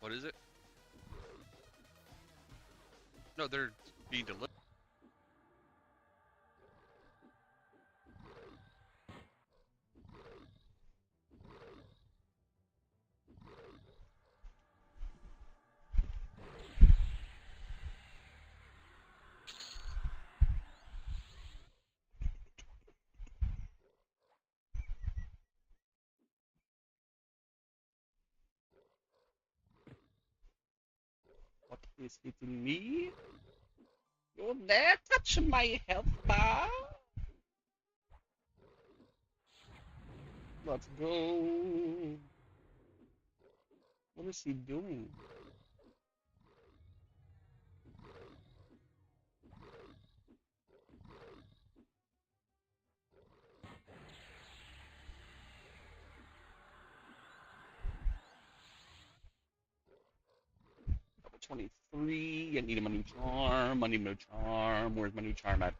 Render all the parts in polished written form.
What is it? No, they're being delivered. What is hitting me? You're there touching my health bar. Let's go. What is he doing? Level 23. I need my new charm. I need my new charm. Where's my new charm at?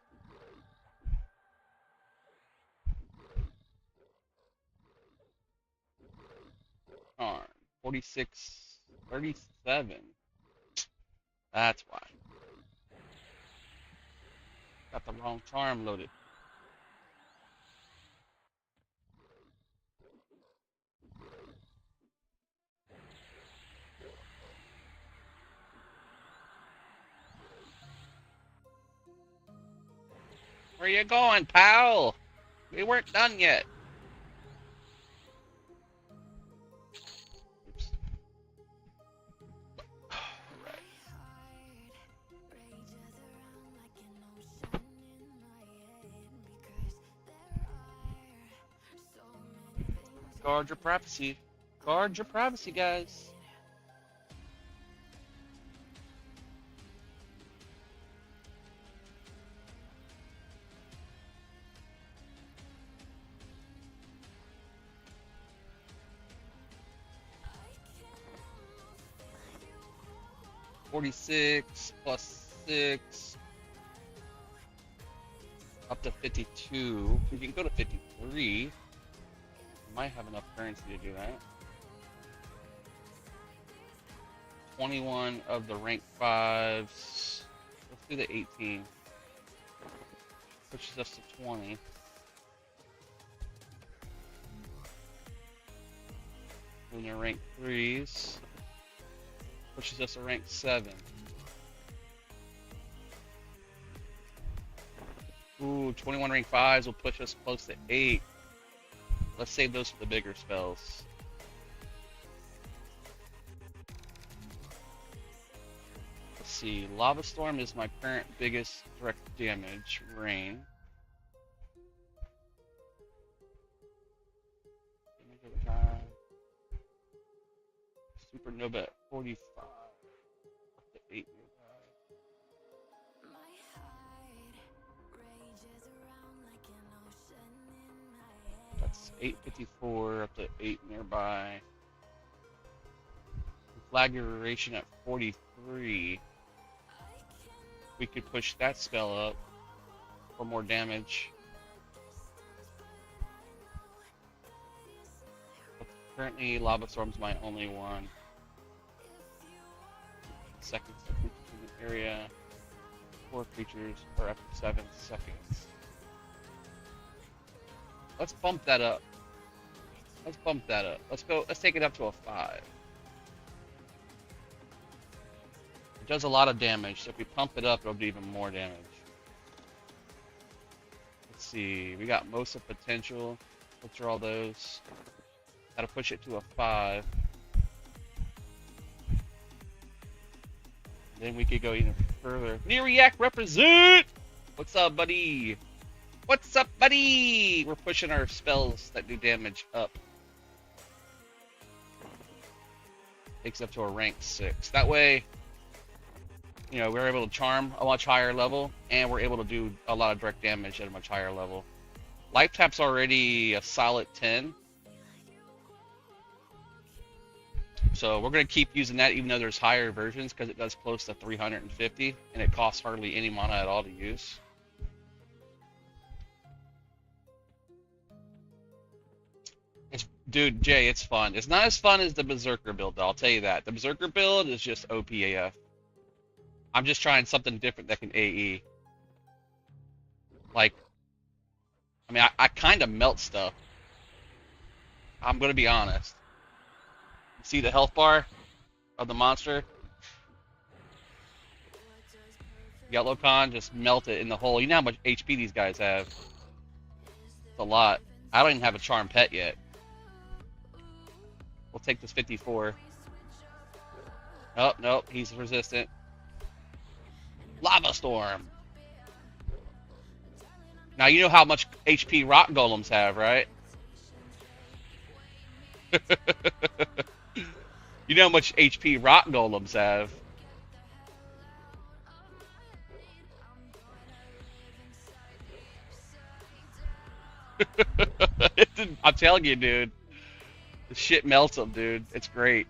Charm. 46. 37. That's why. Got the wrong charm loaded. Where you going, pal? We weren't done yet. Oops. Right. Guard your privacy. Guard your privacy, guys. $46 plus 6 up to 52. We can go to 53. Might have enough currency to do that. 21 of the rank 5s. Let's do the 18. Pushes us to 20. And your rank 3s. Pushes us to rank 7. Ooh, 21 rank 5s will push us close to 8. Let's save those for the bigger spells. Let's see. Lava Storm is my current biggest direct damage. Rain. Supernova at 45. Up to 8 nearby. That's 854 up to 8 nearby. Conflagration at 43. We could push that spell up for more damage. But currently, Lava Storm's my only one. Seconds to creatures in the area. 4 creatures are up to 7 seconds. Let's bump that up. Let's bump that up. Let's go. Let's take it up to a 5. It does a lot of damage, so if we pump it up, it'll do even more damage. Let's see. We got most of potential. Let's draw those. Gotta push it to a 5. Then we could go even further. Neriac represent! What's up, buddy? What's up, buddy? We're pushing our spells that do damage up. Takes up to a rank 6. That way, you know, we're able to charm a much higher level, and we're able to do a lot of direct damage at a much higher level. Life Tap's already a solid 10. So we're going to keep using that even though there's higher versions, because it does close to 350 and it costs hardly any mana at all to use. It's Dude, Jay, it's fun. It's not as fun as the Berserker build, though, I'll tell you that. The Berserker build is just OPAF. I'm just trying something different that can AE. Like, I mean, I kind of melt stuff. I'm going to be honest. See the health bar of the monster? Yellow Con, just melt it in the hole. You know how much HP these guys have. It's a lot. I don't even have a charm pet yet. We'll take this 54. Oh, no, he's resistant. Lava Storm. Now you know how much HP rock golems have, right? You know how much HP rock golems have. I'm telling you, dude. The shit melts them, dude. It's great.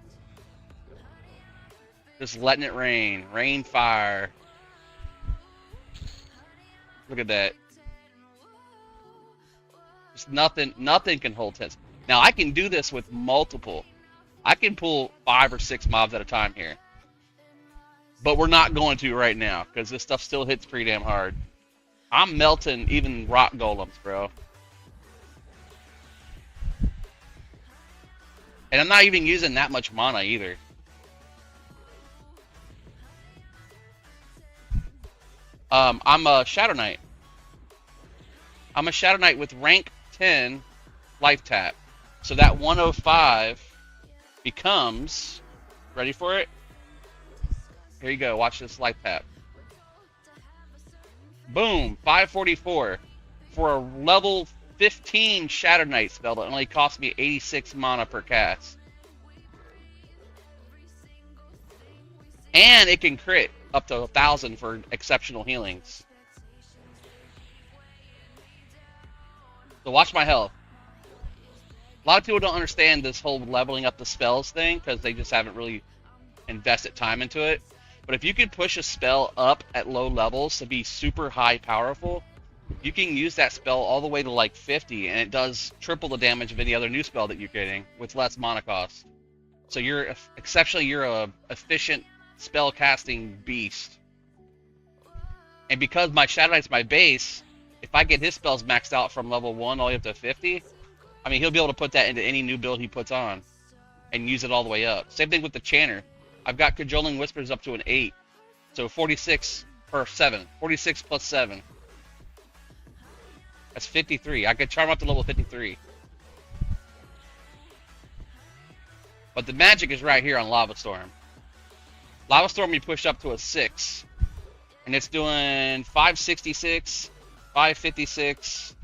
Just letting it rain. Rain fire. Look at that. Just nothing can hold test. Now I can do this with multiple. I can pull 5 or 6 mobs at a time here. But we're not going to right now, because this stuff still hits pretty damn hard. I'm melting even rock golems, bro. And I'm not even using that much mana either. I'm a Shadow Knight. I'm a Shadow Knight with rank 10 life tap. So that 105 becomes, ready for it? Here you go, watch this life tap. Boom, 544 for a level 15 Shadow Knight spell that only cost me 86 mana per cast. And it can crit up to 1,000 for exceptional healings. So watch my health. A lot of people don't understand this whole leveling up the spells thing because they just haven't really invested time into it. But if you can push a spell up at low levels to be super high powerful, you can use that spell all the way to like 50, and it does triple the damage of any other new spell that you're getting with less mana cost. So you're a efficient spell casting beast. And because my Shadow Knight's my base, if I get his spells maxed out from level 1 all the way up to 50, I mean, he'll be able to put that into any new build he puts on and use it all the way up. Same thing with the Chanter. I've got Cajoling Whispers up to an 8. So 46 or 7. 46 plus 7. That's 53. I could charm up to level 53. But the magic is right here on Lava Storm. Lava Storm you push up to a 6. And it's doing 566, 556,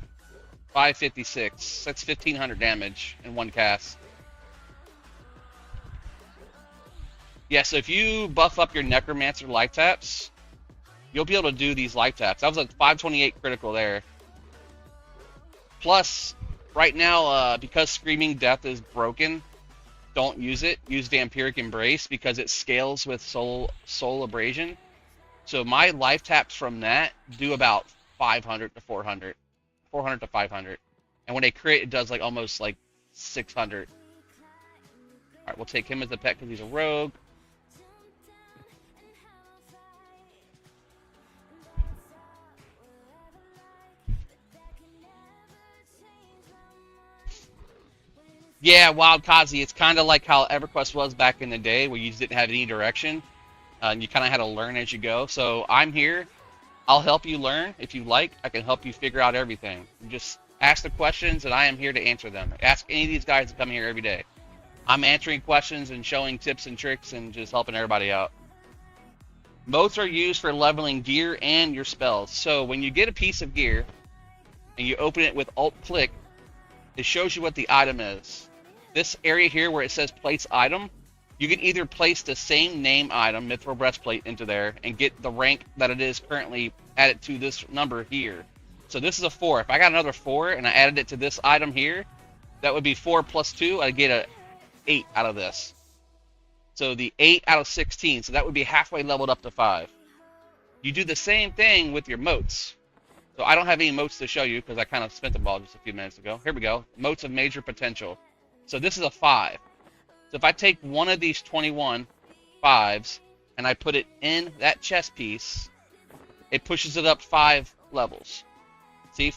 556. That's 1,500 damage in one cast. Yeah, so if you buff up your Necromancer life taps, you'll be able to do these life taps. That was like 528 critical there. Plus, right now, because Screaming Death is broken, don't use it. Use Vampiric Embrace because it scales with Soul Abrasion. So my life taps from that do about 500 to 400. 400 to 500. And when they crit, it does like almost like 600. Alright, we'll take him as a pet because he's a rogue. Yeah, Wild Kazi, it's kind of like how EverQuest was back in the day, where you just didn't have any direction, and you kind of had to learn as you go. So I'm here. I'll help you learn if you like. I can help you figure out everything. You just ask the questions, and I am here to answer them. Ask any of these guys that come here every day. I'm answering questions and showing tips and tricks and just helping everybody out. Motes are used for leveling gear and your spells. So when you get a piece of gear and you open it with Alt-click, it shows you what the item is. This area here where it says place item, you can either place the same name item, Mithril Breastplate, into there and get the rank that it is currently added to this number here. So this is a 4. If I got another 4 and I added it to this item here, that would be 4 plus 2. I'd get a 8 out of this. So the 8 out of 16. So that would be halfway leveled up to 5. You do the same thing with your motes. So I don't have any motes to show you because I kind of spent the ball just a few minutes ago. Here we go. Motes of major potential. So this is a 5. So if I take one of these 21 5s and I put it in that chess piece, it pushes it up 5 levels. See,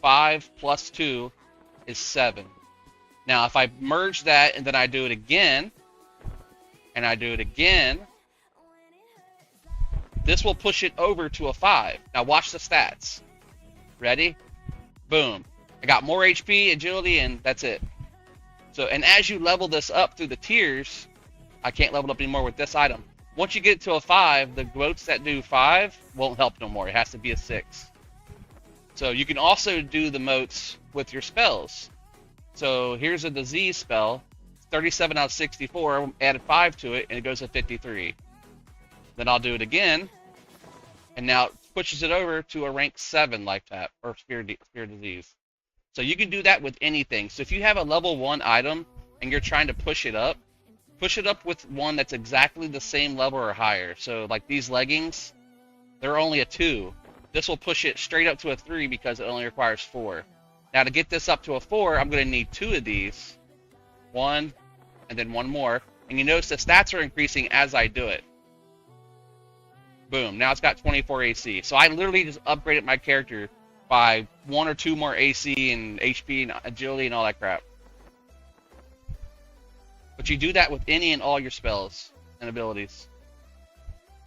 5 plus 2 is 7. Now if I merge that and then I do it again, and I do it again, this will push it over to a 5. Now watch the stats. Ready? Boom. I got more HP, agility, and that's it. So, and as you level this up through the tiers, I can't level up anymore with this item. Once you get to a 5, the goats that do 5 won't help no more. It has to be a 6. So you can also do the motes with your spells. So here's a disease spell. 37 out of 64, added 5 to it, and it goes to 53. Then I'll do it again, and now it pushes it over to a rank 7 life tap, or spear disease. So you can do that with anything. So if you have a level 1 item, and you're trying to push it up with one that's exactly the same level or higher. So like these leggings, they're only a 2. This will push it straight up to a 3 because it only requires 4. Now to get this up to a 4, I'm going to need 2 of these. 1, and then 1 more. And you notice the stats are increasing as I do it. Boom, now it's got 24 AC. So I literally just upgraded my character by 1 or 2 more AC and HP and agility and all that crap. But you do that with any and all your spells and abilities.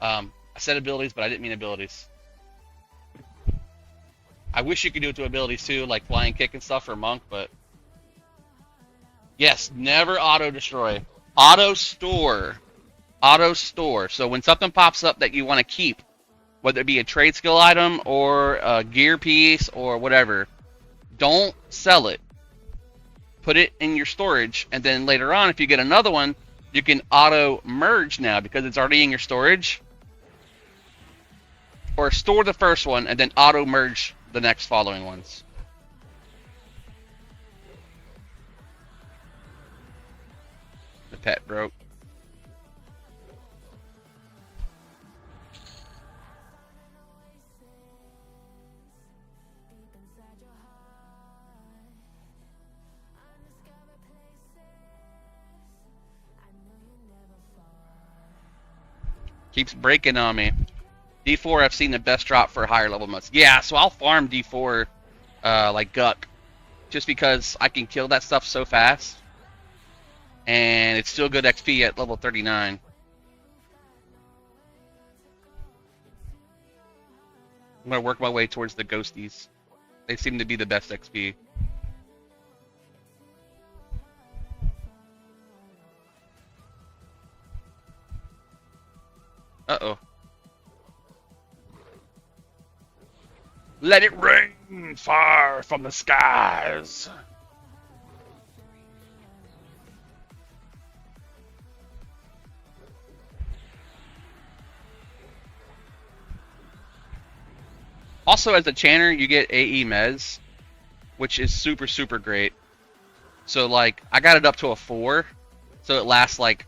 I said abilities, but I didn't mean abilities. I wish you could do it to abilities too, like flying kick and stuff for monk, but yes, never auto destroy. Auto store. Auto store. So when something pops up that you want to keep, whether it be a trade skill item or a gear piece or whatever, don't sell it. Put it in your storage, and then later on, if you get another one, you can auto merge now because it's already in your storage. Or store the first one and then auto merge the next following ones. The pet broke. Keeps breaking on me. D4, I've seen the best drop for higher level modes. Yeah, so I'll farm D4 like Guck. Just because I can kill that stuff so fast. And it's still good XP at level 39. I'm going to work my way towards the ghosties. They seem to be the best XP. Uh-oh. Let it rain far from the skies. Also, as a chanter, you get AE Mez, which is super, super great. So, like, I got it up to a 4, so it lasts, like,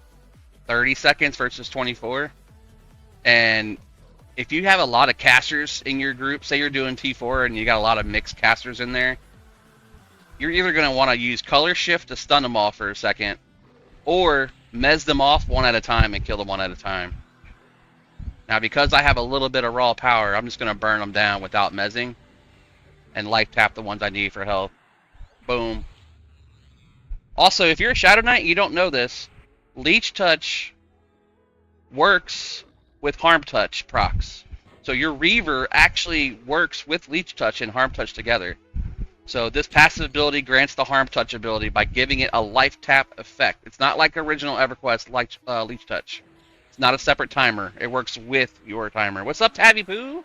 30 seconds versus 24. And if you have a lot of casters in your group, say you're doing T4 and you got a lot of mixed casters in there, you're either going to want to use Color Shift to stun them off for a second, or mez them off one at a time and kill them one at a time. Now, because I have a little bit of raw power, I'm just going to burn them down without mezzing and life tap the ones I need for health. Boom. Also, if you're a Shadow Knight, you don't know this, Leech Touch works with Harm Touch procs. So your Reaver actually works with Leech Touch and Harm Touch together. So this passive ability grants the Harm Touch ability by giving it a life tap effect. It's not like original EverQuest like Leech Touch. It's not a separate timer. It works with your timer. What's up, Tabby Poo?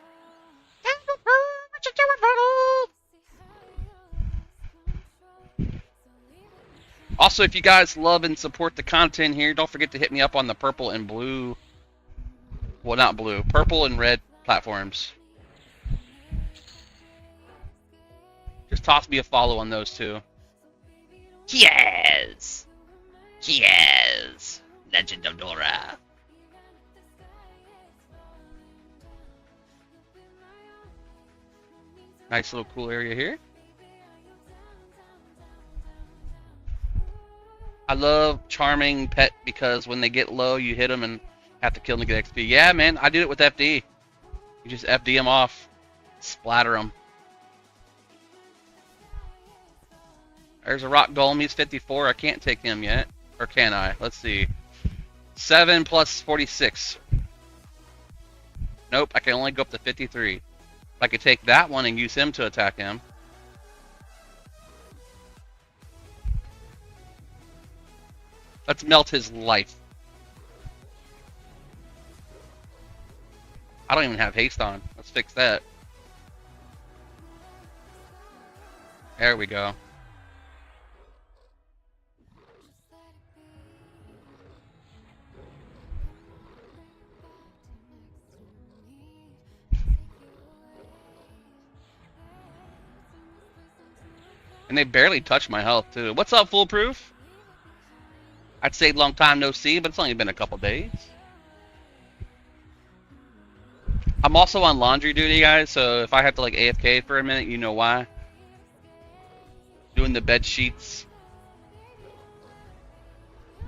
Tabby Poo, what you doing, buddy? Also, if you guys love and support the content here, don't forget to hit me up on the purple and blue. Well, not blue. Purple and red platforms. Just toss me a follow on those two. Yes! Yes! Legend of Dora. Nice little cool area here. I love charming pet because when they get low, you hit them and have to kill them to get XP. Yeah, man, I did it with FD. You just FD them off, splatter them. There's a rock golem. He's 54. I can't take him yet, or can I? Let's see. 7 plus 46. Nope, I can only go up to 53. I could take that one and use him to attack him. Let's melt his life. I don't even have haste on. Let's fix that. There we go. And they barely touch my health, too. What's up, Foolproof? I'd say long time no see, but it's only been a couple days. I'm also on laundry duty, guys, so if I have to, like, AFK for a minute, you know why. Doing the bed sheets.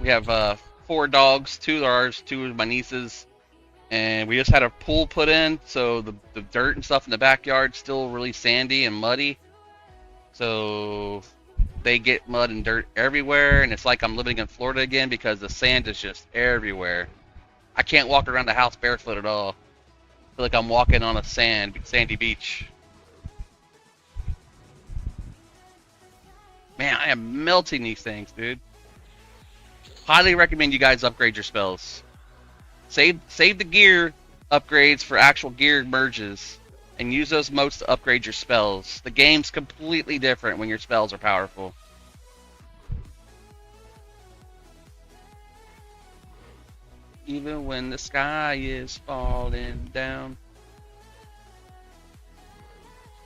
We have 4 dogs, 2 are ours, 2 are my nieces. And we just had a pool put in, so the dirt and stuff in the backyard still really sandy and muddy. So they get mud and dirt everywhere, and it's like I'm living in Florida again because the sand is just everywhere. I can't walk around the house barefoot at all. I feel like I'm walking on a sandy beach. Man, I am melting these things, dude. Highly recommend you guys upgrade your spells. Save the gear upgrades for actual gear merges, and use those motes to upgrade your spells. The game's completely different when your spells are powerful. Even when the sky is falling down.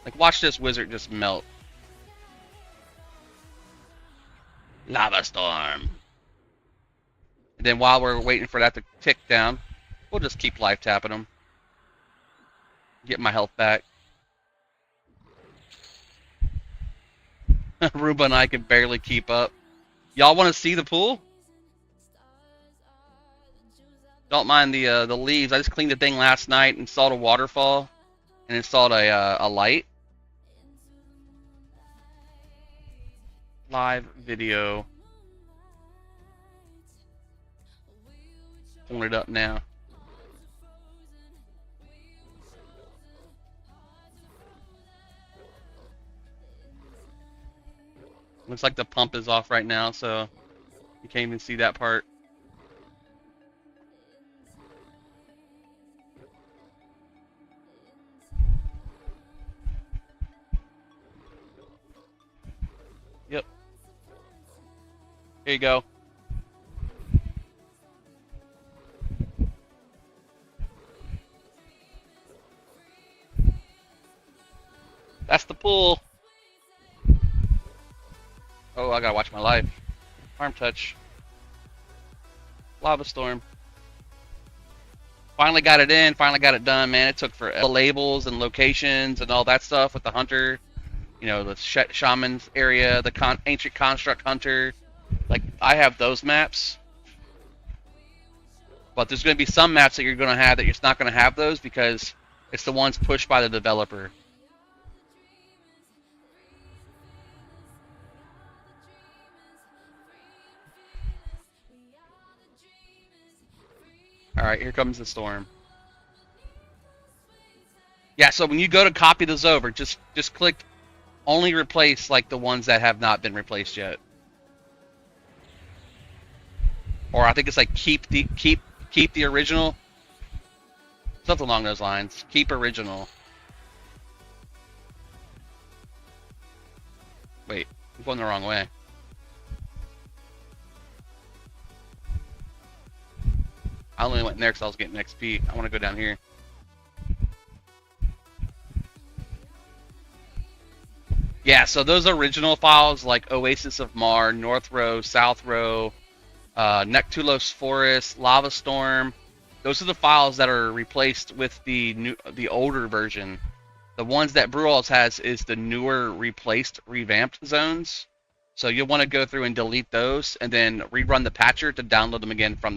Like, watch this wizard just melt. Lava storm. And then while we're waiting for that to tick down, we'll just keep life tapping them. Get my health back. Roomba and I can barely keep up. Y'all want to see the pool? Don't mind the leaves. I just cleaned the thing last night, installed a waterfall, and installed a light. Live video. Pulling it up now. Looks like the pump is off right now, so you can't even see that part. Yep. Here you go. That's the pool. Oh, I gotta watch my life. Arm touch. Lava storm. Finally got it in. Finally got it done, man. It took for the labels and locations and all that stuff with the hunter. You know, the shaman's area, the ancient construct hunter. Like, I have those maps. But there's going to be some maps that you're going to have that you're not going to have those because it's the ones pushed by the developer. Alright, here comes the storm. Yeah, so when you go to copy those over, just click only replace like the ones that have not been replaced yet. Or I think it's like keep the original. Something along those lines. Keep original. Wait, I'm going the wrong way. I only went there because I was getting XP. I want to go down here. Yeah, so those original files like Oasis of Mar, North Row, South Row, Nectulos Forest, Lava Storm, those are the files that are replaced with the older version. The ones that Brewalls has is the newer, replaced, revamped zones. So you'll want to go through and delete those, and then rerun the patcher to download them again from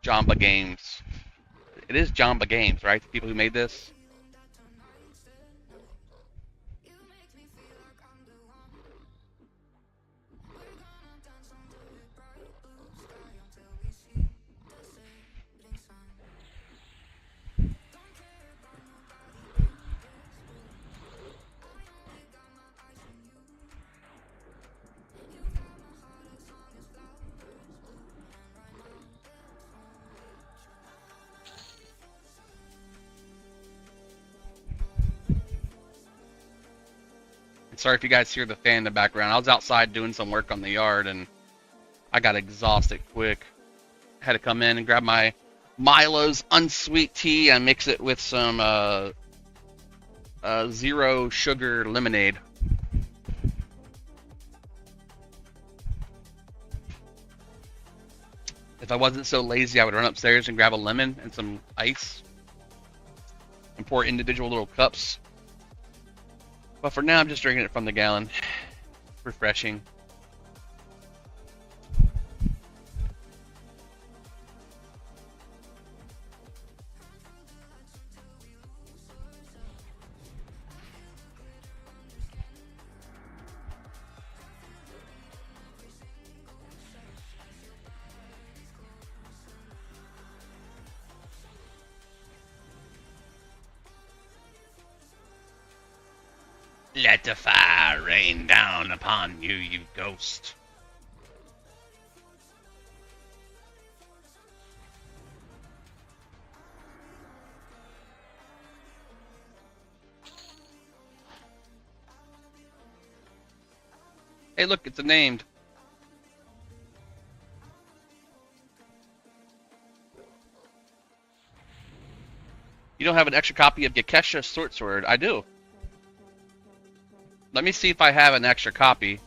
Jamba Games. It is Jamba Games, right? The people who made this. Sorry if you guys hear the fan in the background. I was outside doing some work on the yard and I got exhausted quick. Had to come in and grab my Milo's unsweet tea and mix it with some zero sugar lemonade. If I wasn't so lazy, I would run upstairs and grab a lemon and some ice and pour individual little cups. But for now, I'm just drinking it from the gallon. Refreshing. Let the fire rain down upon you, you ghost. Hey, look, it's a named. You don't have an extra copy of Yakesha Short Sword. I do. Let me see if I have an extra copy.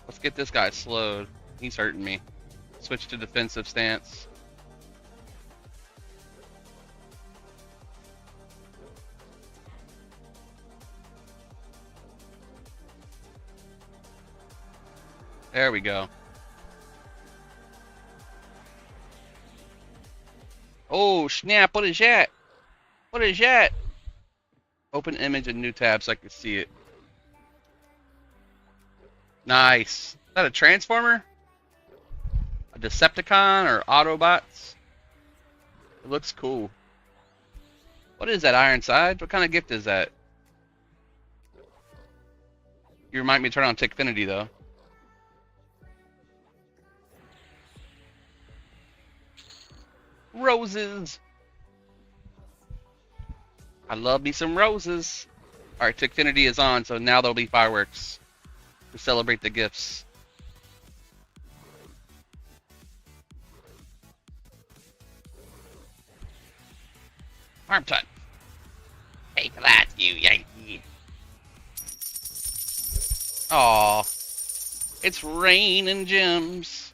Let's get this guy slowed. He's hurting me. Switch to defensive stance. There we go. Oh, snap. What is that? What is that? Open image and new tab so I can see it. Nice. Is that a Transformer? A Decepticon or Autobots? It looks cool. What is that, Ironside? What kind of gift is that? You remind me to turn on Tickfinity, though. Roses! I love me some roses. Alright, Tickfinity is on, so now there'll be fireworks to celebrate the gifts. Arm tut. Hey for that, you Yankee. Aw. It's raining gems.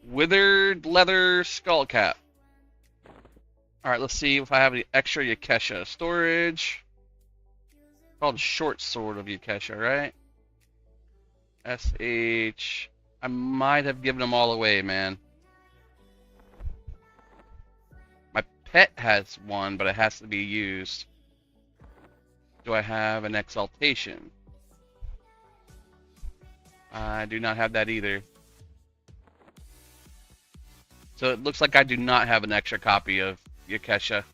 Withered leather skull cap. Alright, let's see if I have any extra Yakesha. Storage. Called Short Sword of Yakesha, right? SH. I might have given them all away, man. My pet has one, but it has to be used. Do I have an Exaltation? I do not have that either. So it looks like I do not have an extra copy of Yakesha.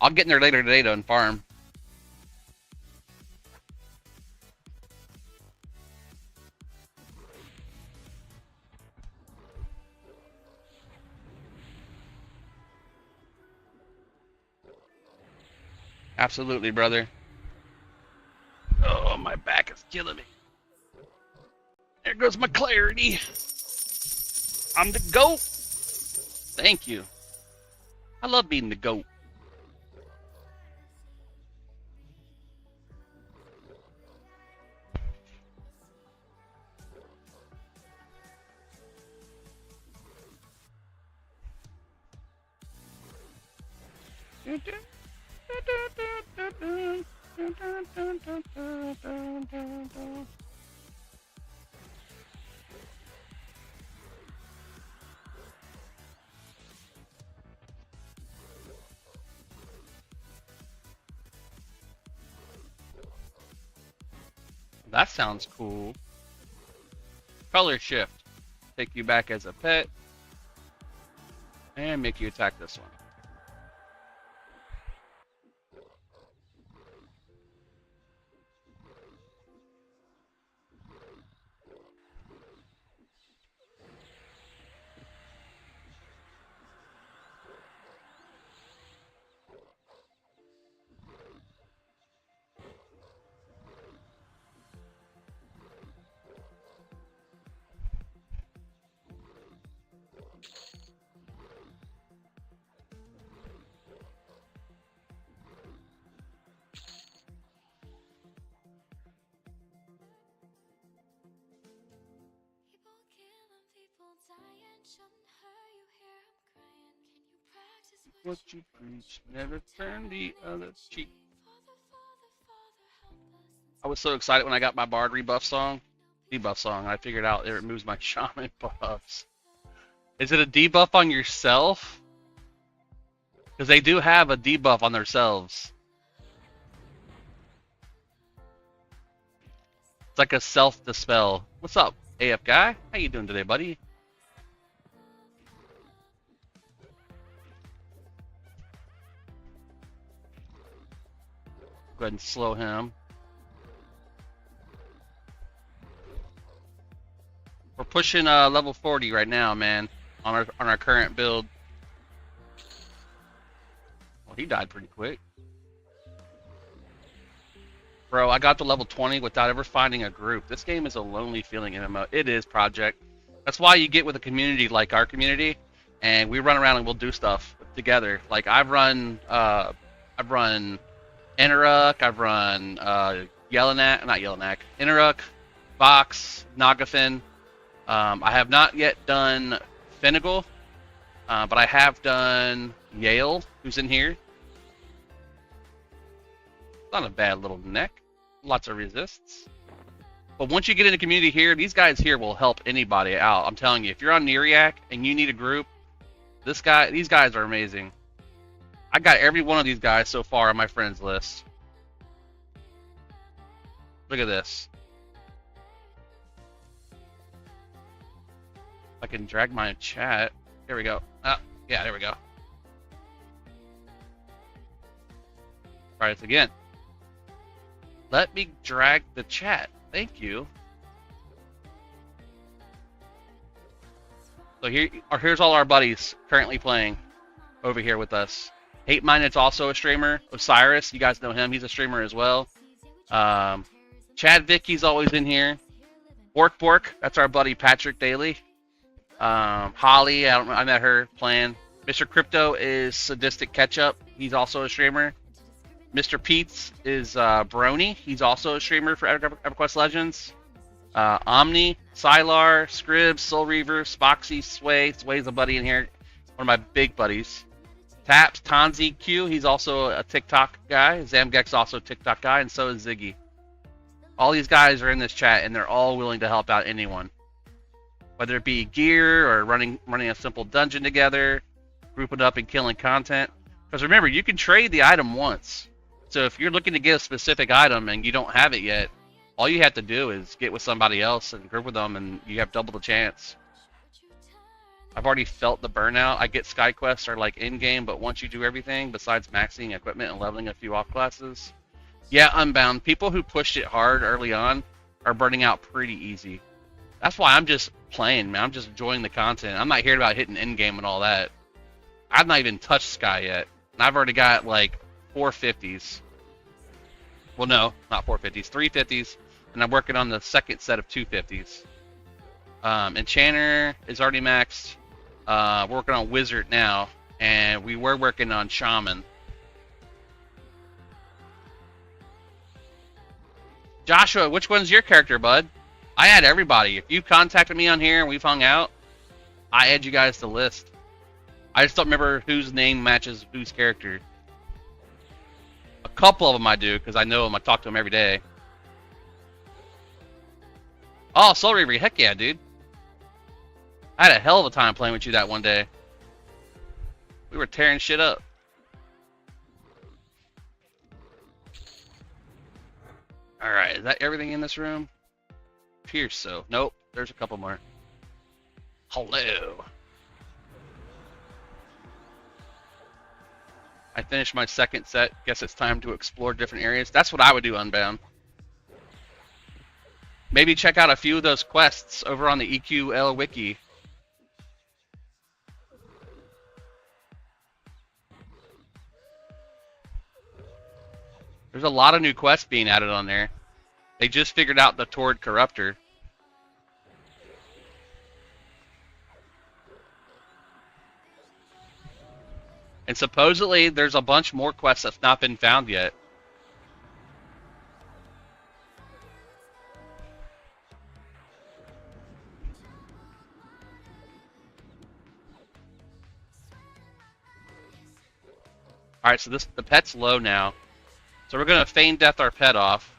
I'll get in there later today to farm. Absolutely, brother. Oh, my back is killing me. There goes my clarity. I'm the GOAT. Thank you. I love being the GOAT. That sounds cool. Color shift. Take you back as a pet. And make you attack this one. What you preach, never turn the other cheek. I was so excited when I got my Bard debuff song. I figured out it removes my shaman buffs. Is it a debuff on yourself? Because they do have a debuff on themselves. It's like a self-dispel. What's up, AF guy? How you doing today, buddy? Go ahead and slow him. We're pushing level 40 right now, man, on our current build. Well, he died pretty quick. Bro, I got to level 20 without ever finding a group. This game is a lonely feeling MMO. It is, Project. That's why you get with a community like our community, and we run around and we'll do stuff together. Like I've run Interruck, I've run Interruck, Vox, Nagafin. I have not yet done Finnegal, but I have done Yale, who's in here. Not a bad little neck. Lots of resists. But once you get in the community here, these guys here will help anybody out. I'm telling you, if you're on Neriac and you need a group, these guys are amazing. I got every one of these guys so far on my friends list. Look at this. I can drag my chat. Here we go. Oh, yeah, there we go. Try this again. Let me drag the chat. Thank you. So here's all our buddies currently playing over here with us. Hate Minded's also a streamer. Osiris, you guys know him. He's a streamer as well. Chad Vicky's always in here. Bork, that's our buddy Patrick Daly. Holly, I met her playing. Mr. Crypto is Sadistic Ketchup. He's also a streamer. Mr. Pete's is Brony. He's also a streamer for EverQuest Legends. Omni, Sylar, Scribs, Soul Reaver, Spoxy, Sway's a buddy in here. One of my big buddies. Taps, Tanzi Q, he's also a TikTok guy. Zamgek's also a TikTok guy, and so is Ziggy. All these guys are in this chat, and they're all willing to help out anyone. Whether it be gear or running a simple dungeon together, grouping up and killing content. Because remember, you can trade the item once. So if you're looking to get a specific item and you don't have it yet, all you have to do is get with somebody else and group with them, and you have double the chance. I've already felt the burnout. I get sky quests are like in-game, but once you do everything besides maxing equipment and leveling a few off classes, yeah, Unbound. People who pushed it hard early on are burning out pretty easy. That's why I'm just playing, man. I'm just enjoying the content. I'm not here about hitting in-game and all that. I've not even touched Sky yet, and I've already got like 450s. Well, no, not 450s, 350s, and I'm working on the second set of 250s. Enchanter is already maxed. We're working on Wizard now, and we were working on Shaman. Joshua, which one's your character, bud? I add everybody. If you contacted me on here and we've hung out, I add you guys to the list. I just don't remember whose name matches whose character. A couple of them I do, because I know them. I talk to them every day. Oh, Soul Reaver, heck yeah, dude. I had a hell of a time playing with you that one day. We were tearing shit up. Alright, is that everything in this room? Appears so. Nope, there's a couple more. Hello. I finished my second set. Guess it's time to explore different areas. That's what I would do, Unbound. Maybe check out a few of those quests over on the EQL wiki. There's a lot of new quests being added on there. They just figured out the Tord Corruptor. And supposedly there's a bunch more quests that's not been found yet. Alright, so the pet's low now. So we're going to feign death our pet off.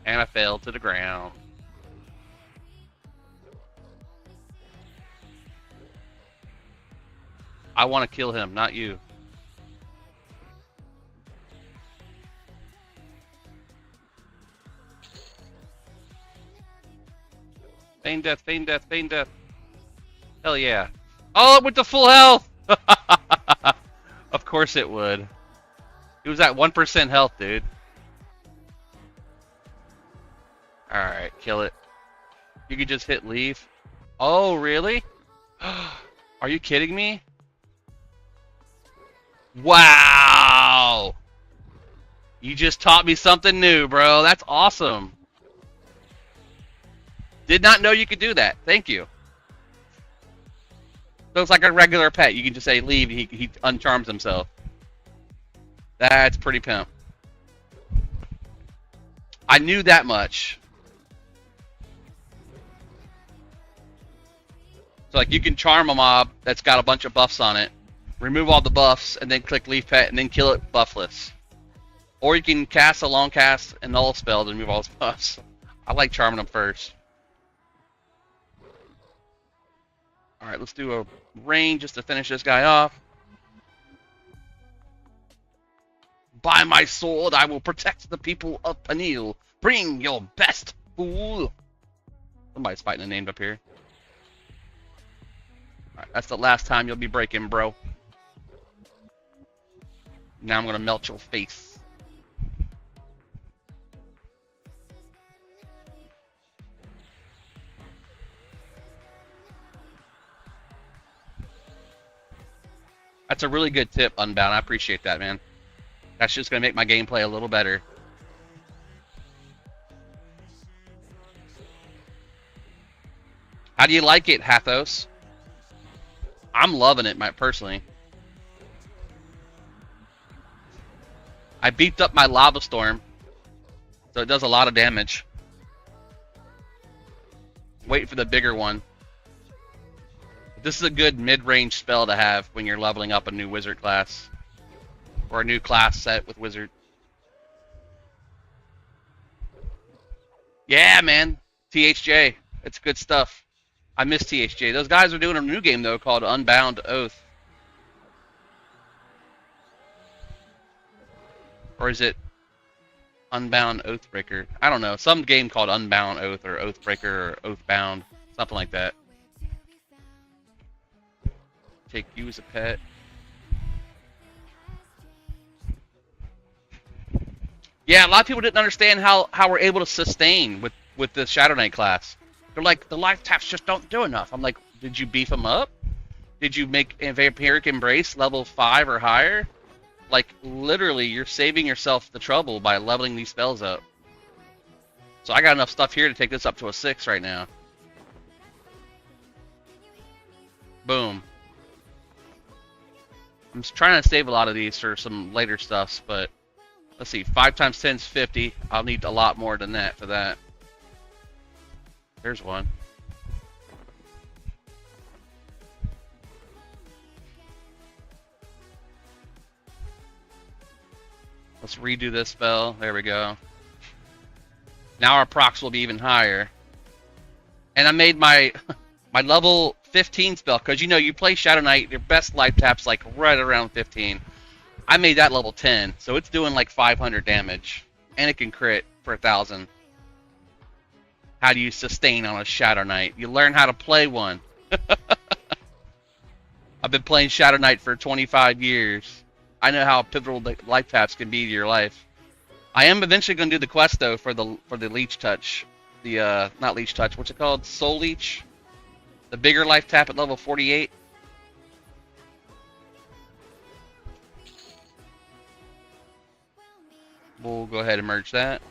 And I fell to the ground. I want to kill him, not you. Feign death, feign death, feign death. Hell yeah. Oh, it went to full health! Of course it would. He was at 1% health, dude. Alright, kill it. You could just hit leave. Oh, really? Are you kidding me? Wow! You just taught me something new, bro. That's awesome. Did not know you could do that. Thank you. So it's like a regular pet. You can just say leave, he uncharms himself. That's pretty pimp. I knew that much. So like you can charm a mob that's got a bunch of buffs on it, remove all the buffs, and then click leave pet and then kill it buffless. Or you can cast a long cast and null spell to remove all his buffs. I like charming them first. Alright, let's do a rain just to finish this guy off. By my sword, I will protect the people of Panil. Bring your best, fool. Somebody's fighting a name up here. Alright, that's the last time you'll be breaking, bro. Now I'm gonna melt your face. That's a really good tip, Unbound. I appreciate that, man. That's just going to make my gameplay a little better. How do you like it, Hathos? I'm loving it, personally. I beefed up my Lava Storm, so it does a lot of damage. Wait for the bigger one. This is a good mid-range spell to have when you're leveling up a new wizard class. Or a new class set with wizard. Yeah, man. THJ. It's good stuff. I miss THJ. Those guys are doing a new game, though, called Unbound Oath. Or is it Unbound Oathbreaker? I don't know. Some game called Unbound Oath or Oathbreaker or Oathbound. Something like that. Take you as a pet. Yeah, a lot of people didn't understand how we're able to sustain with the Shadow Knight class. They're like, the life taps just don't do enough. I'm like, did you beef them up? Did you make a Vampiric Embrace level 5 or higher? Like, literally, you're saving yourself the trouble by leveling these spells up. So I got enough stuff here to take this up to a 6 right now. Boom. I'm just trying to save a lot of these for some later stuffs, but let's see, 5 times 10 is 50. I'll need a lot more than that for that. There's one. Let's redo this spell. There we go. Now our procs will be even higher. And I made my my level 15 spell, because you know you play Shadow Knight, your best life tap's like right around 15. I made that level 10, so it's doing like 500 damage. And it can crit for 1,000. How do you sustain on a Shadow Knight? You learn how to play one. I've been playing Shadow Knight for 25 years. I know how pivotal the life taps can be to your life. I am eventually going to do the quest though for the Leech Touch. The not Leech Touch, what's it called? Soul Leech. The bigger life tap at level 48. We'll go ahead and merge that.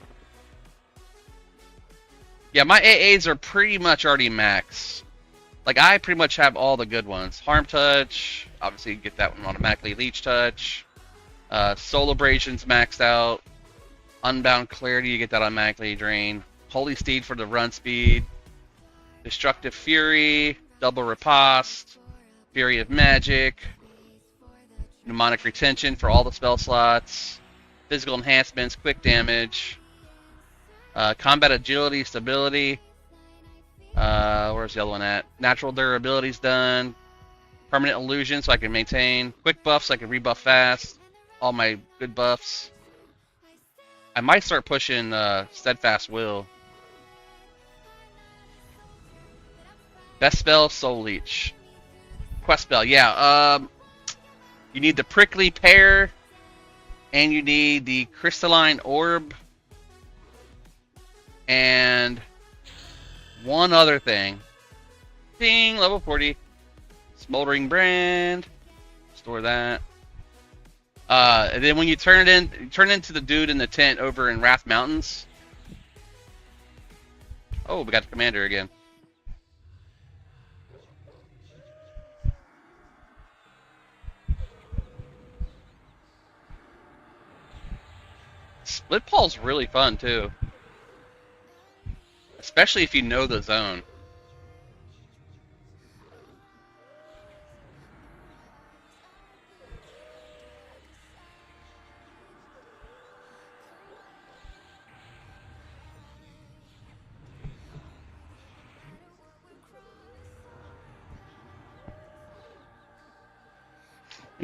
Yeah, my AAs are pretty much already max. Like, I pretty much have all the good ones. Harm Touch, obviously you get that one automatically. Leech Touch. Soul Abrasion's maxed out. Unbound Clarity, you get that automatically. Drain. Holy Steed for the run speed. Destructive Fury. Double Riposte. Fury of Magic. Mnemonic Retention for all the spell slots. Physical Enhancements, Quick Damage. Combat Agility, Stability. Where's the other one at? Natural Durability's done. Permanent Illusion, so I can maintain. Quick Buffs, so I can rebuff fast. All my good buffs. I might start pushing Steadfast Will. Best spell, Soul Leech. Quest spell, yeah. You need the Prickly Pear, and you need the Crystalline Orb, and one other thing. Ding, level 40. Smoldering Brand. Store that. And then when you turn into the dude in the tent over in Wrath Mountains. Oh, we got the commander again. Split Paul's really fun too. Especially if you know the zone.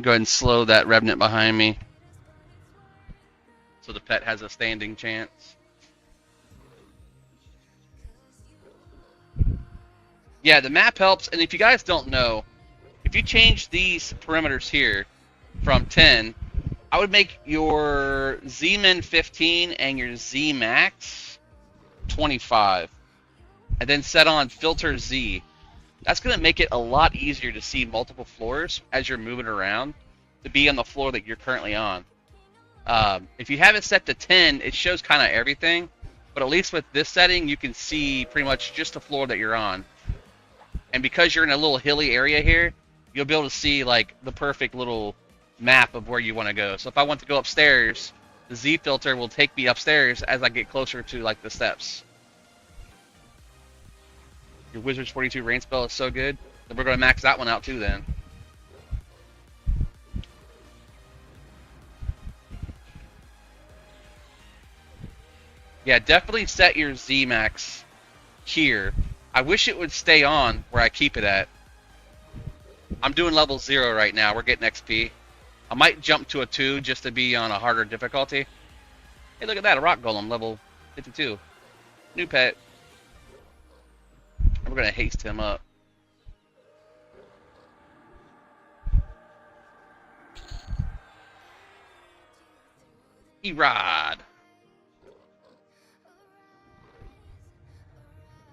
Go ahead and slow that Revenant behind me, so the pet has a standing chance. Yeah, the map helps, and if you guys don't know, if you change these parameters here from 10, I would make your Z-Min 15 and your Z-Max 25, and then set on Filter Z. That's going to make it a lot easier to see multiple floors as you're moving around to be on the floor that you're currently on. If you have it set to 10, it shows kind of everything, but at least with this setting, you can see pretty much just the floor that you're on. And because you're in a little hilly area here, you'll be able to see like the perfect little map of where you want to go. So if I want to go upstairs, the Z filter will take me upstairs as I get closer to like the steps. Your Wizard's 42 rain spell is so good that we're going to max that one out too then. Yeah, definitely set your Z max here. I wish it would stay on where I keep it at. I'm doing level 0 right now. We're getting XP. I might jump to a 2 just to be on a harder difficulty. Hey, look at that. A rock golem, level 52. New pet. We're going to haste him up. Erod.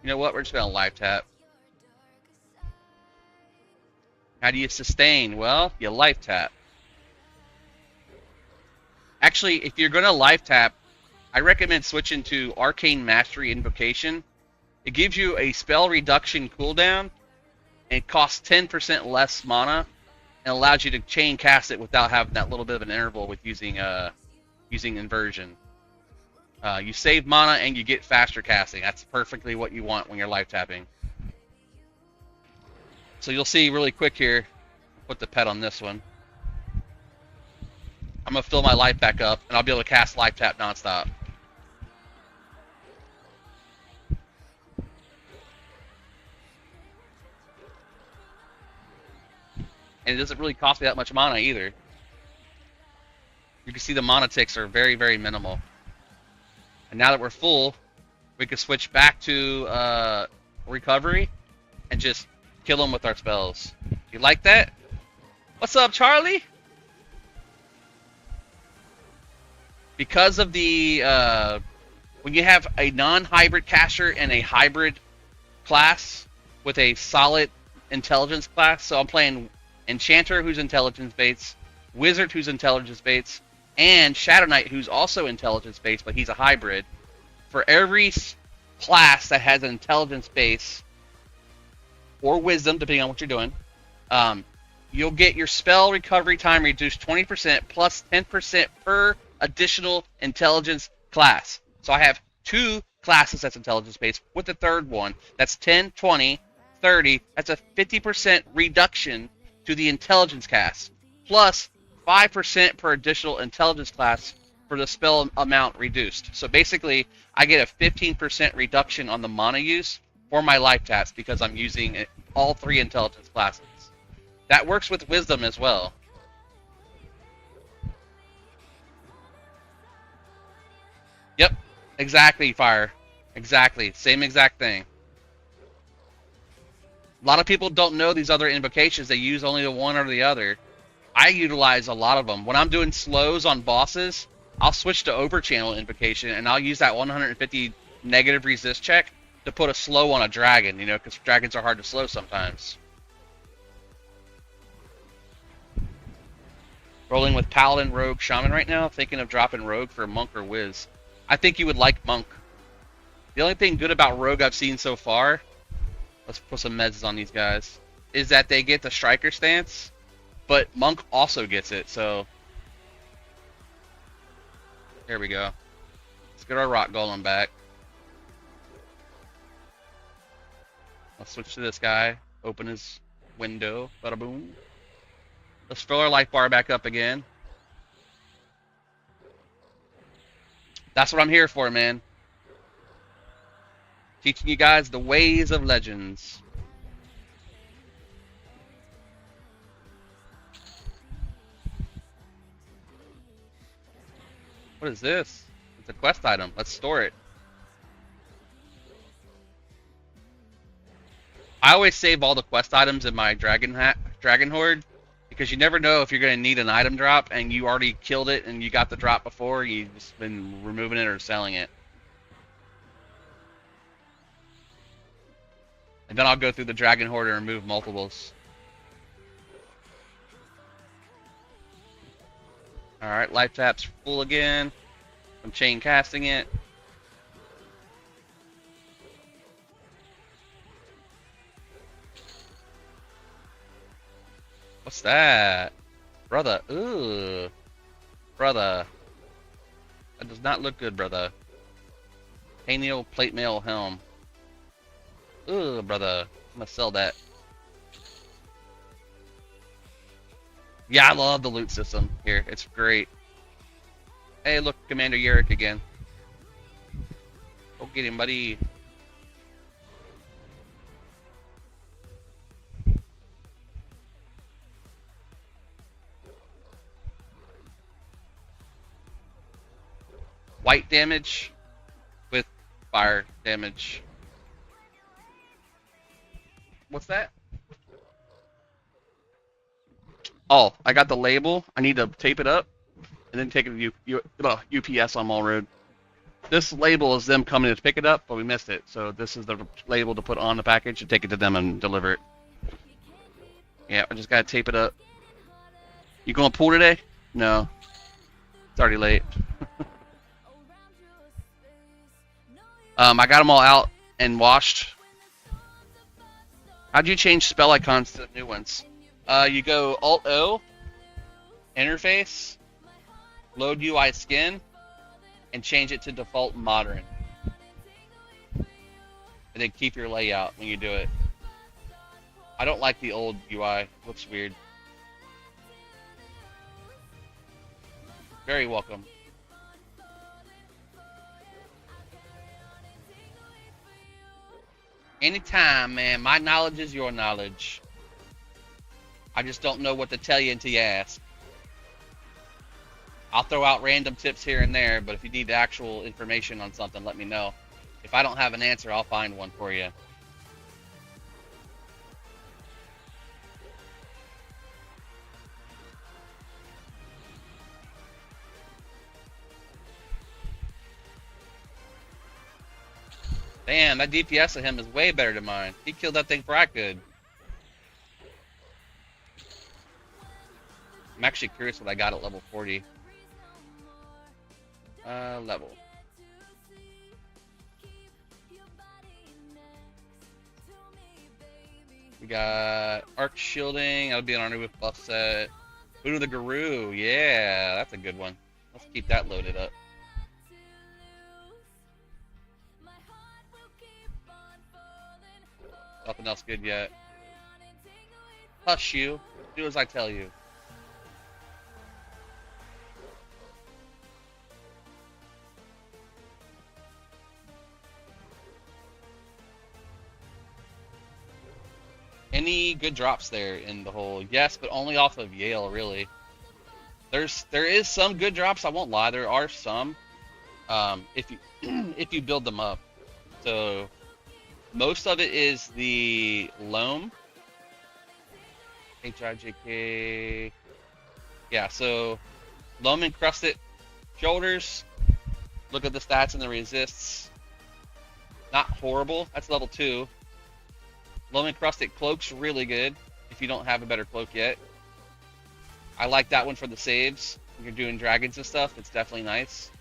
You know what? We're just going to live tap. How do you sustain? Well, you life tap. Actually, if you're going to life tap, I recommend switching to Arcane Mastery Invocation. It gives you a spell reduction cooldown, and it costs 10% less mana, and allows you to chain cast it without having that little bit of an interval with using inversion. You save mana and you get faster casting. That's perfectly what you want when you're life tapping. So you'll see really quick here. Put the pet on this one. I'm gonna fill my life back up, and I'll be able to cast Life Tap nonstop. And it doesn't really cost me that much mana either. You can see the mana ticks are very, very minimal. And now that we're full, we can switch back to recovery and just kill them with our spells. You like that? What's up, Charlie? Because of the when you have a non-hybrid caster and a hybrid class with a solid intelligence class, so I'm playing Enchanter who's intelligence based, Wizard who's intelligence based, and Shadow Knight who's also intelligence based, but he's a hybrid. For every class that has an intelligence base or wisdom, depending on what you're doing, you'll get your spell recovery time reduced 20% plus 10% per additional intelligence class. So I have 2 classes that's intelligence based with the third one. That's 10, 20, 30. That's a 50% reduction to the intelligence cast, plus 5% per additional intelligence class for the spell amount reduced. So basically, I get a 15% reduction on the mana use for my life taps because I'm using all 3 intelligence classes. That works with wisdom as well. Yep, exactly, Fire. Exactly, same exact thing. A lot of people don't know these other invocations. They use only the one or the other. I utilize a lot of them. When I'm doing slows on bosses, I'll switch to overchannel invocation, and I'll use that 150 negative resist check to put a slow on a dragon, you know, because dragons are hard to slow sometimes. Rolling with Paladin, Rogue, Shaman right now. Thinking of dropping Rogue for Monk or Wiz. I think you would like Monk. The only thing good about Rogue I've seen so far, let's put some meds on these guys, is that they get the Striker stance, but Monk also gets it, so... Here we go. Let's get our Rock Golem back. Let's switch to this guy. Open his window. Bada boom. Let's fill our life bar back up again. That's what I'm here for, man. Teaching you guys the ways of legends. What is this? It's a quest item. Let's store it. I always save all the quest items in my Dragon Horde, because you never know if you're going to need an item drop and you already killed it and you got the drop before, you've just been removing it or selling it. And then I'll go through the Dragon Horde and remove multiples. Alright, life tap's full again. I'm chain casting it. What's that? Brother, ooh. Brother. That does not look good, brother. Haniel plate mail helm. Ooh, brother. I'm gonna sell that. Yeah, I love the loot system here. It's great. Hey, look, Commander Yurick again. Go get him, buddy. White damage with fire damage. What's that? Oh, I got the label. I need to tape it up and then take it to UPS on Mall Road. This label is them coming to pick it up, but we missed it. So this is the label to put on the package and take it to them and deliver it. Yeah, I just gotta tape it up. You going pool today? No. It's already late. I got them all out and washed. How'd you change spell icons to the new ones? You go Alt-O, Interface, Load UI Skin, and change it to default modern. And then keep your layout when you do it. I don't like the old UI. It looks weird. Very welcome. Anytime, man. My knowledge is your knowledge. I just don't know what to tell you until you ask. I'll throw out random tips here and there, but if you need actual information on something, let me know. If I don't have an answer, I'll find one for you. Damn, that DPS of him is way better than mine. He killed that thing before I could. I'm actually curious what I got at level 40. Level. We got arc shielding. That'll be on our new buff set. Voodoo the Guru. Yeah, that's a good one. Let's keep that loaded up. Nothing else good yet. Hush you. Do as I tell you. Any good drops there in the hole? Yes, but only off of Yale, really. There is some good drops. I won't lie. There are some. If you if you build them up. So most of it is the loam. HIJK. Yeah. So loam encrusted shoulders. Look at the stats and the resists. Not horrible. That's level 2. Loam encrusted cloak's really good if you don't have a better cloak yet. I like that one for the saves. When you're doing dragons and stuff, it's definitely nice.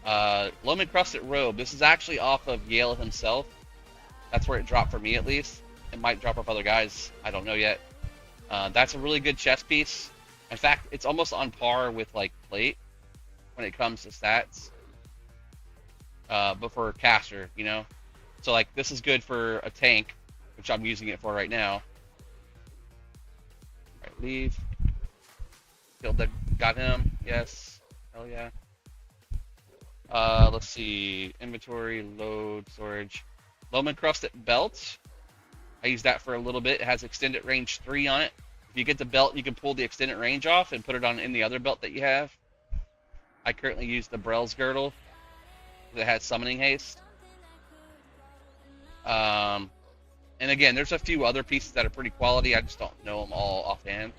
Loam encrusted robe. This is actually off of Yale himself. That's where it dropped for me, at least. It might drop off other guys. I don't know yet. That's a really good chest piece. In fact, it's almost on par with like plate when it comes to stats. But for a caster, you know. So like this is good for a tank, which I'm using it for right now. Alright, leave. Killed the, got him. Yes. Hell yeah. Let's see. Inventory, load, storage. Loam encrusted belt. I use that for a little bit. It has extended range 3 on it. If you get the belt, you can pull the extended range off and put it on any other belt that you have. I currently use the Brell's girdle that has summoning haste. And again, there's a few other pieces that are pretty quality. I just don't know them all offhand.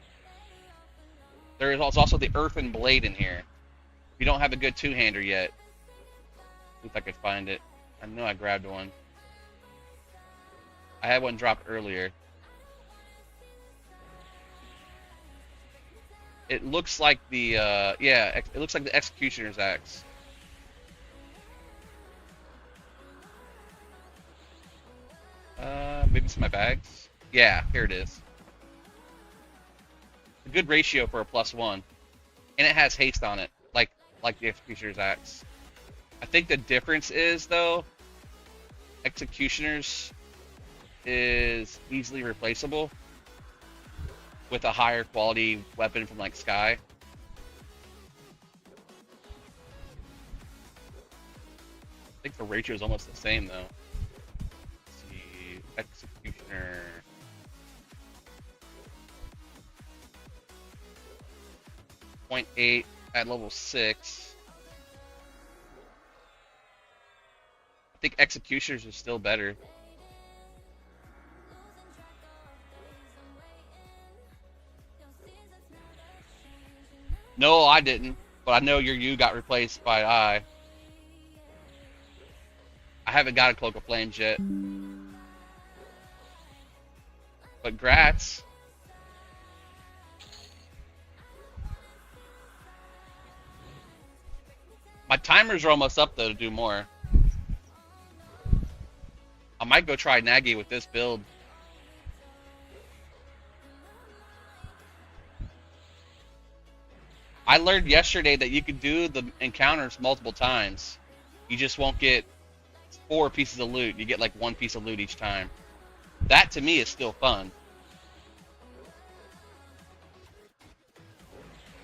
There is also the earthen blade in here. If you don't have a good two-hander yet, see if I could find it. I know I grabbed one. I had one drop earlier. It looks like the yeah, it looks like the Executioner's Axe. Maybe it's my bags. Yeah, here it is. A good ratio for a +1, and it has haste on it, like the Executioner's Axe. I think the difference is though, Executioner's is easily replaceable with a higher quality weapon from like Sky. I think the ratio is almost the same though. Let's see, Executioner. .8 at level 6. I think Executioners is still better. No, I didn't, but I know your U got replaced by I. I haven't got a Cloak of Flames yet. But grats. My timers are almost up though to do more. I might go try Nagy with this build. I learned yesterday that you can do the encounters multiple times. You just won't get 4 pieces of loot. You get like 1 piece of loot each time. That to me is still fun.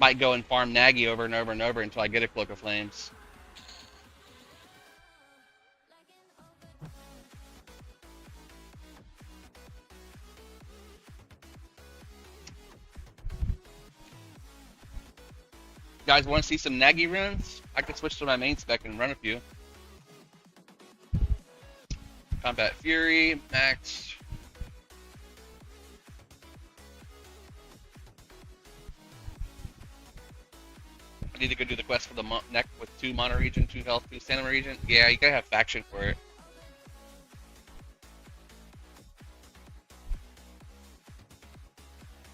Might go and farm Nagy over and over and over until I get a Cloak of Flames. You guys want to see some Nagy runes? I could switch to my main spec and run a few. Combat Fury, Max. I need to go do the quest for the neck with 2 Mono Region, 2 health, 2 Stamina Region. Yeah, you gotta have faction for it.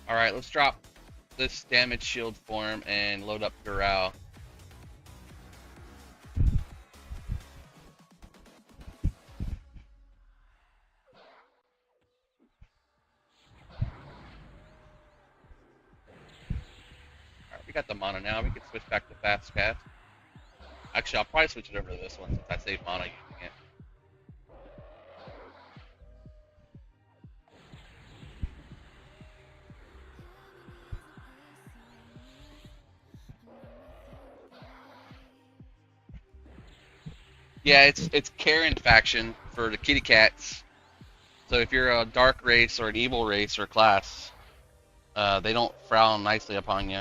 Alright, let's drop this damage shield form and load up Garou. Alright, we got the mana now. We can switch back to fast cast. Actually, I'll probably switch it over to this one since I saved mana using it. Yeah, it's Karen faction for the kitty cats. So if you're a dark race or an evil race or class, they don't frown nicely upon you.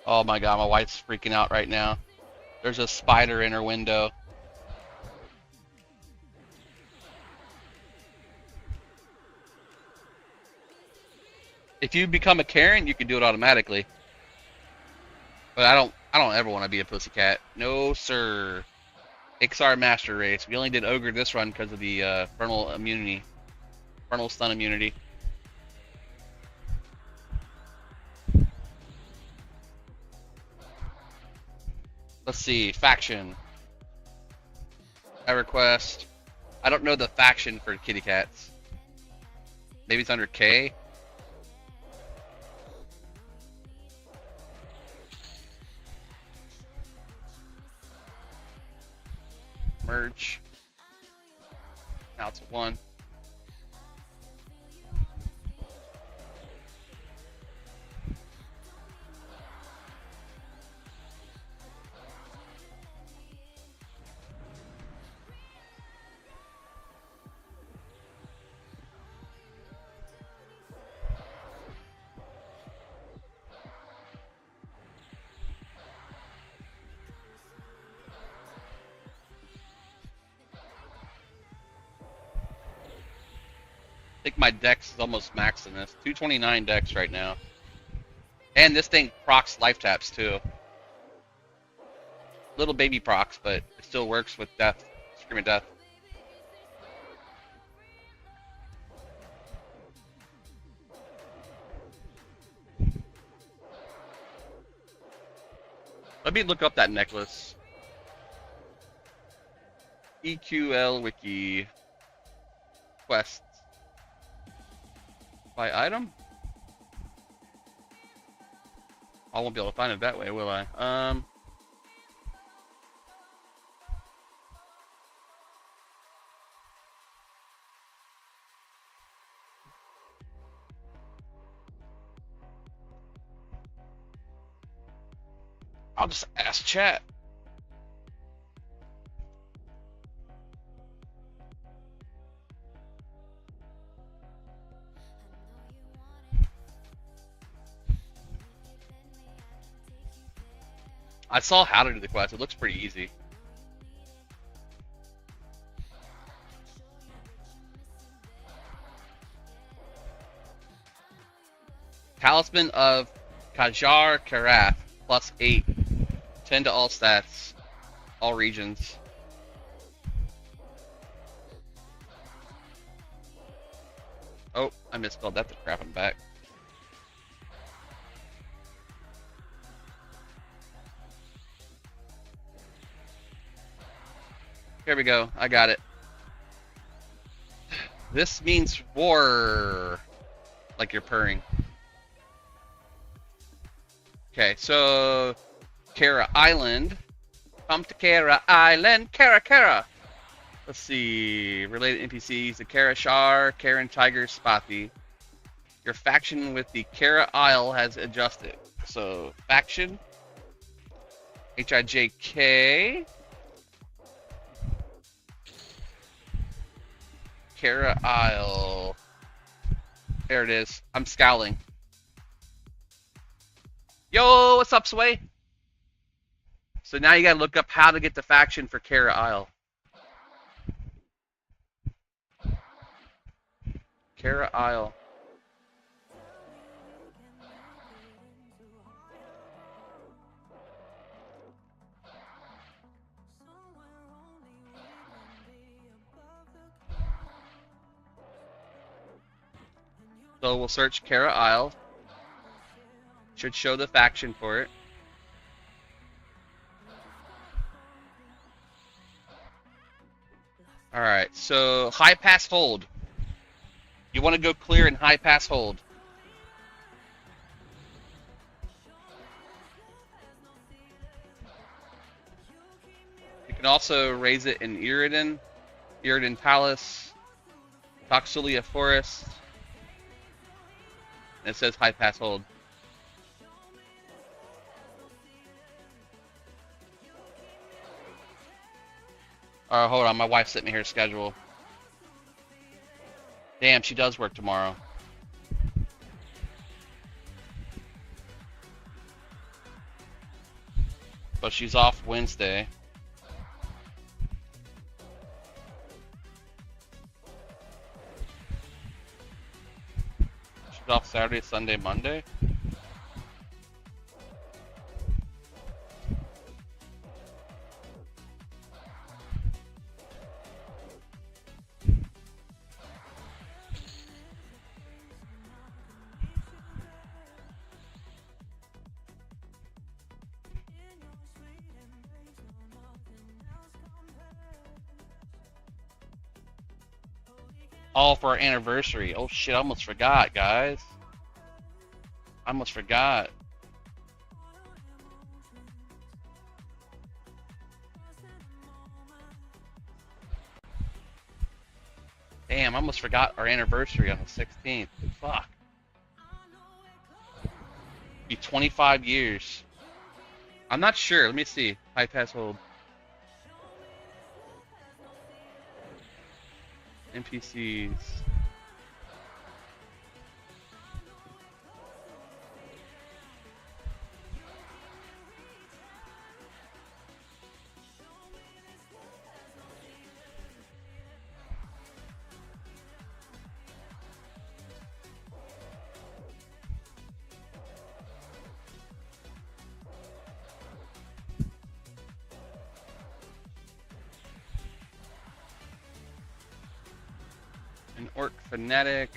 Oh my god, my wife's freaking out right now. There's a spider in her window. If you become a Karen, you can do it automatically. But I don't ever want to be a pussycat. No, sir. Ixar Master Race. We only did Ogre this run because of the Vernal immunity. Vernal stun immunity. Let's see. Faction. EverQuest. I don't know the faction for kitty cats. Maybe it's under K. Merge. Now it's 1. I think my dex is almost maxed in this. 229 dex right now. And this thing procs life taps too. Little baby procs, but it still works with death. Screaming death. Let me look up that necklace. EQL wiki. Quests. By item? I won't be able to find it that way, will I? I'll just ask chat. I saw how to do the quest. It looks pretty easy. Talisman of Kajar Karath, plus 8. 10 to all stats. All regions. Oh, I misspelled that to crap. I'm back. Here we go. I got it. This means war. Like you're purring. Okay, so Kara Island. Come to Kara Island. Kara. Let's see. Related NPCs: the Kara Shar, Karen Tiger, Spathi. Your faction with the Kara Isle has adjusted. So faction HIJK Kara Isle. There it is. I'm scowling. Yo, what's up, Sway? So now you gotta look up how to get the faction for Kara Isle. Kara Isle. So we'll search Kara Isle. Should show the faction for it. Alright, so high pass hold. You want to go clear and high pass hold. You can also raise it in Iridan Palace, Toxulia Forest. And it says high pass hold. Alright, hold on, my wife sent me her schedule. Damn, she does work tomorrow. But she's off Wednesday. She's off Saturday, Sunday, Monday. All for our anniversary. Oh shit, I almost forgot, guys. I almost forgot. Damn, I almost forgot our anniversary on the 16th. Fuck. Be 25 years. I'm not sure. Let me see. High pass hold. NPCs. An orc fanatic.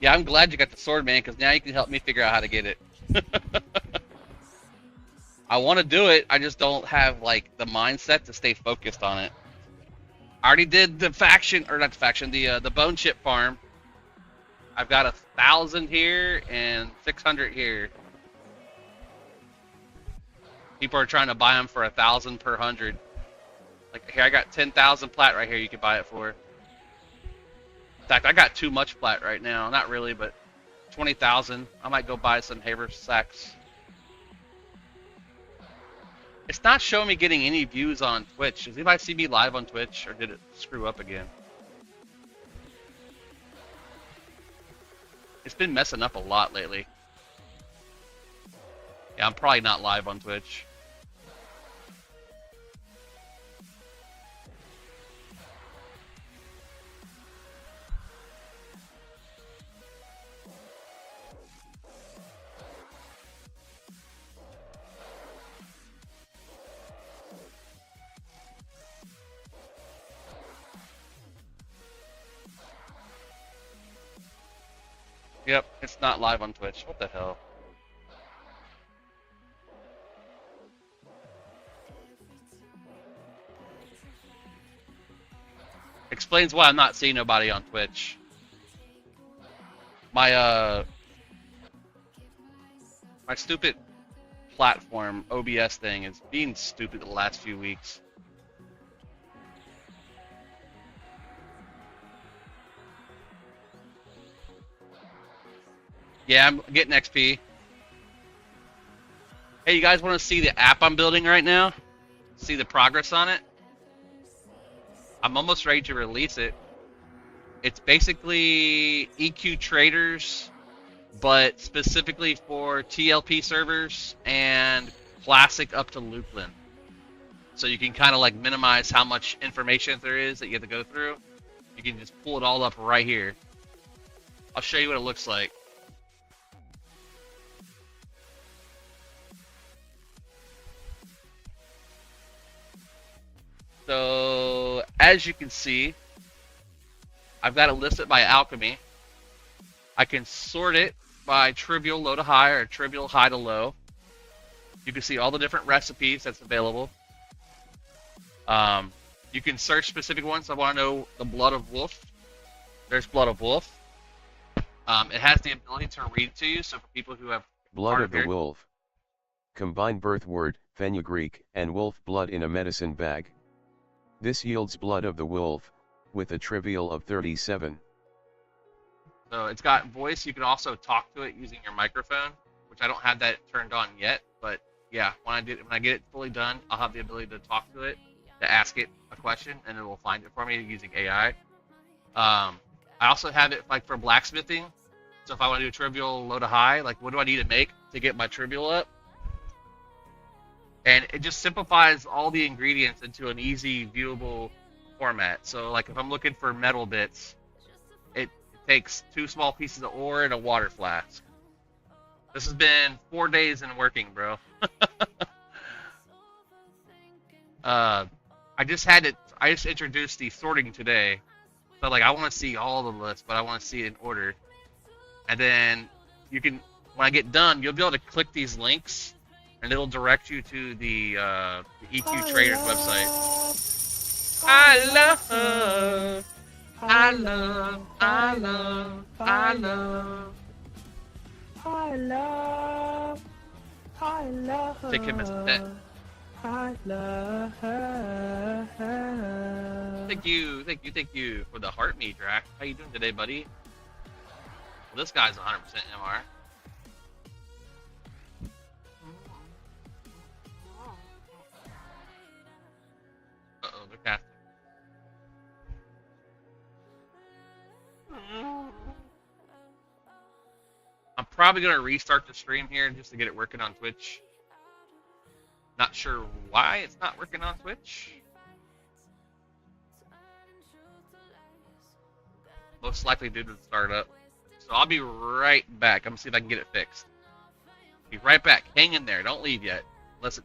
Yeah, I'm glad you got the sword, man, because now you can help me figure out how to get it. I want to do it, I just don't have, like, the mindset to stay focused on it. I already did the faction, or not the faction, the bone chip farm. I've got 1,000 here and 600 here. People are trying to buy them for 1,000 per 100. Like, here, I got 10,000 plat right here you can buy it for. In fact, I got too much plat right now. Not really, but 20,000. I might go buy some Haver sacks. It's not showing me getting any views on Twitch. Does anybody see me live on Twitch, or did it screw up again? It's been messing up a lot lately. Yeah, I'm probably not live on Twitch. Yep, it's not live on Twitch. What the hell? Explains why I'm not seeing nobody on Twitch. My my stupid platform OBS thing is being stupid the last few weeks. Yeah, I'm getting XP. Hey, you guys want to see the app I'm building right now? See the progress on it? I'm almost ready to release it. It's basically EQ traders, but specifically for TLP servers and classic up to Lupin. So you can kind of like minimize how much information there is that you have to go through. You can just pull it all up right here. I'll show you what it looks like. So as you can see, I've got it listed by alchemy. I can sort it by trivial low to high or trivial high to low. You can see all the different recipes that's available. You can search specific ones. I want to know the blood of wolf. There's blood of wolf. It has the ability to read to you, so for people who have blood of the wolf. Combine birth word, fenugreek, and wolf blood in a medicine bag. This yields blood of the wolf, with a trivial of 37. So it's got voice. You can also talk to it using your microphone, which I don't have that turned on yet. But yeah, when I get it fully done, I'll have the ability to talk to it, to ask it a question, and it will find it for me using AI. I also have it like for blacksmithing. So if I want to do trivial low to high, like what do I need to make to get my trivial up? And it just simplifies all the ingredients into an easy, viewable format. So like if I'm looking for metal bits, it takes 2 small pieces of ore and a water flask. This has been 4 days in working, bro. I just introduced the sorting today. So like I want to see all the lists, but I want to see it in order. And then you can, when I get done, you'll be able to click these links and it'll direct you to the EQ Traders website. I love, I love, I love, I love, I love, I love. Take him as a pet. I love her. Thank you for the heart me, Drac. How you doing today, buddy? Well, this guy's 100% MR. Uh-oh, they're casting. I'm probably going to restart the stream here just to get it working on Twitch. Not sure why it's not working on Twitch. Most likely due to the startup. So I'll be right back. I'm going to see if I can get it fixed. Be right back. Hang in there. Don't leave yet.